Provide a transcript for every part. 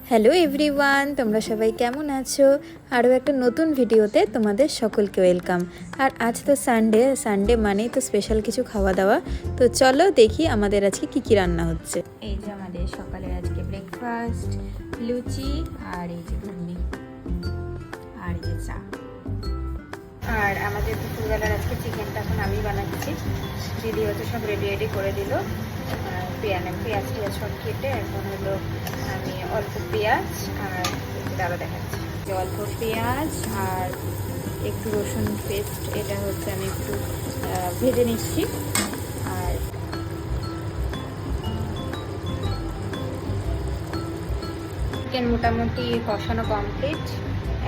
Hello everyone, তোমরা সবাই কেমন আছো? আরও একটা নতুন ভিডিওতে তোমাদের সকলকে ওয়েলকাম। আর আজ তো সানডে মানেই তো স্পেশাল কিছু খাওয়া দাওয়া। তো চলো দেখি আমাদের আজকে কি কি রান্না হচ্ছে। এই যে আমাদের সকালের আজকে ব্রেকফাস্ট, লুচি আর এই যে ঘুগনি আর এই যে চা। আর আমাদের দুপুরবেলার আজকে চিকেনটা এখন আমি বানাচ্ছি। দিদি হয়তো সব রেডি করে দিল। পেঁয়াজ সব কেটে এখন হলো আমি অল্প পেঁয়াজ আর দাদা দেখাচ্ছি যে অল্প পেঁয়াজ আর একটু রসুন পেস্ট, এটা হচ্ছে আমি একটু ভেজে নিচ্ছি। আর চিকেন মোটামুটি কষানো কমপ্লিট।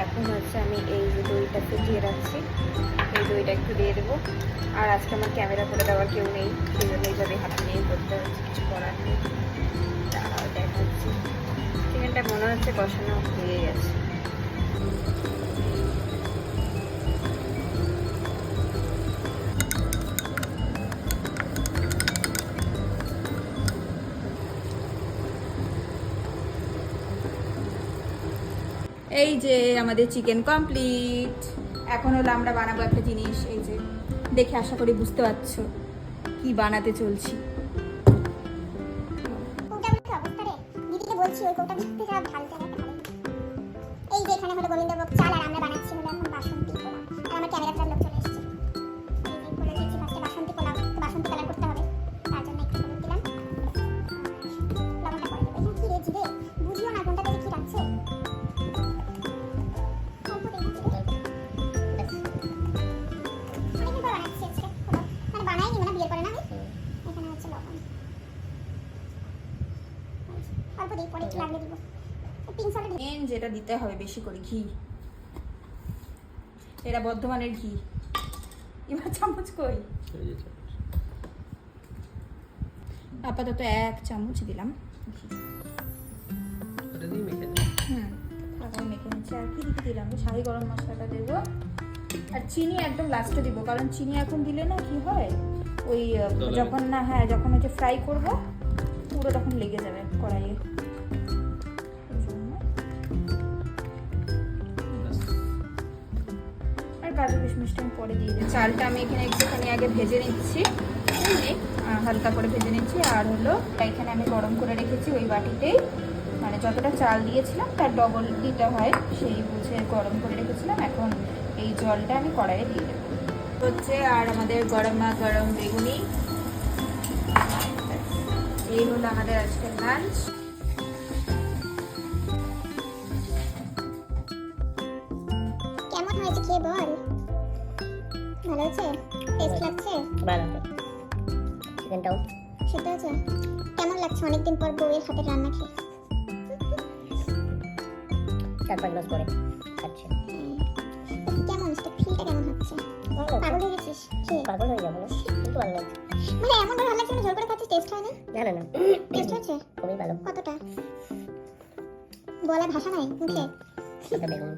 এখন হচ্ছে আমি এই যে দইটা ফুটিয়ে রাখছি, এই দইটা একটু দিয়ে দেবো। আর আজকে আমার ক্যামেরা করে দেওয়ার কেউ নেই, সেই জন্য এইভাবে হাতে নিয়ে করতে হচ্ছে, কিছু করার নেই। দেখাচ্ছি চিকেনটা মনে হচ্ছে কষানো হয়ে গেছে। এই যে আমাদের চিকেন কমপ্লিট। এখন হলো আমরা বানাবো একটা জিনিস, এই যে দেখে আশা করি বুঝতে পারছো কি বানাতে চলছি। এই যে এখানে হলো গোবিন্দভোগ চাল আর আমরা বানাচ্ছি হলো এখন বাসন্তী পোলাও। আর আমার ক্যামেরাটার লোক চলে এসেছে। এই যে করে দিচ্ছি ফার্স্টে বাসন্তী পোলাও, তো বাসন্তী কালার করতে হবে, তার জন্য একটু হলুদ দিলাম, লবণটা করে দেবো। কি রে জিরে বুঝিও না কোনটা থেকে কি রাখছে। মেন যেটা দিতে হবে বেশি করে ঘি, এটা বর্ধমানের ঘি। এবার চামচ কই, আপাতত 1 চামচ দিলাম ঘি। মেখে নিচ্ছি। আর কি দিলাম, শাহি গরম মশলাটা দেবো আর চিনি একদম লাস্টে দিব, কারণ চিনি এখন দিলে না কি হয়, ওই যখন না যখন হচ্ছে ফ্রাই করবো পুরো তখন লেগে যাবে কড়াইয়ে। আর কাজু কিশমিশটা আমি পরে দিয়ে দিই। চালটা আমি এখানে একটুখানি আগে ভেজে নিচ্ছি, হালকা করে ভেজে নিচ্ছি। আর হলো এখানে আমি গরম করে রেখেছি ওই বাটিতেই, মানে যতটা চাল দিয়েছিলাম তার ডবল দিতে হয়, সেই বুঝে গরম করে রেখেছিলাম। এখন এই জলটা আমি কড়াইয়ে দিয়ে দেবো হচ্ছে। আর আমাদের গরম বেগুনি, এই হলো আমাদের আজকের লাঞ্চ। কেমন হয়েছে খেয়ে বল? ভালো আছে? টেস্ট লাগছে? ভালো আছে। চিকেনটাও সেটা আছে। কেমন লাগছে অনেকদিন পর বউয়ের হাতের রান্না খেয়ে? 4-5 মাস পরে খাচ্ছি। কেমন ফিলটা কেমন হচ্ছে? পাগল হয়ে গেছিস? পাগল হয়ে যাবো না, কিন্তু ভালো লাগছে। মানে এমন ভালো লাগছে না ঝোল করে খাচ্ছিস, টেস্ট হয় না? না টেস্ট হচ্ছে খুবই ভালো। কতটা বলার ভাষা নাই মুখে। সাথে বেগুন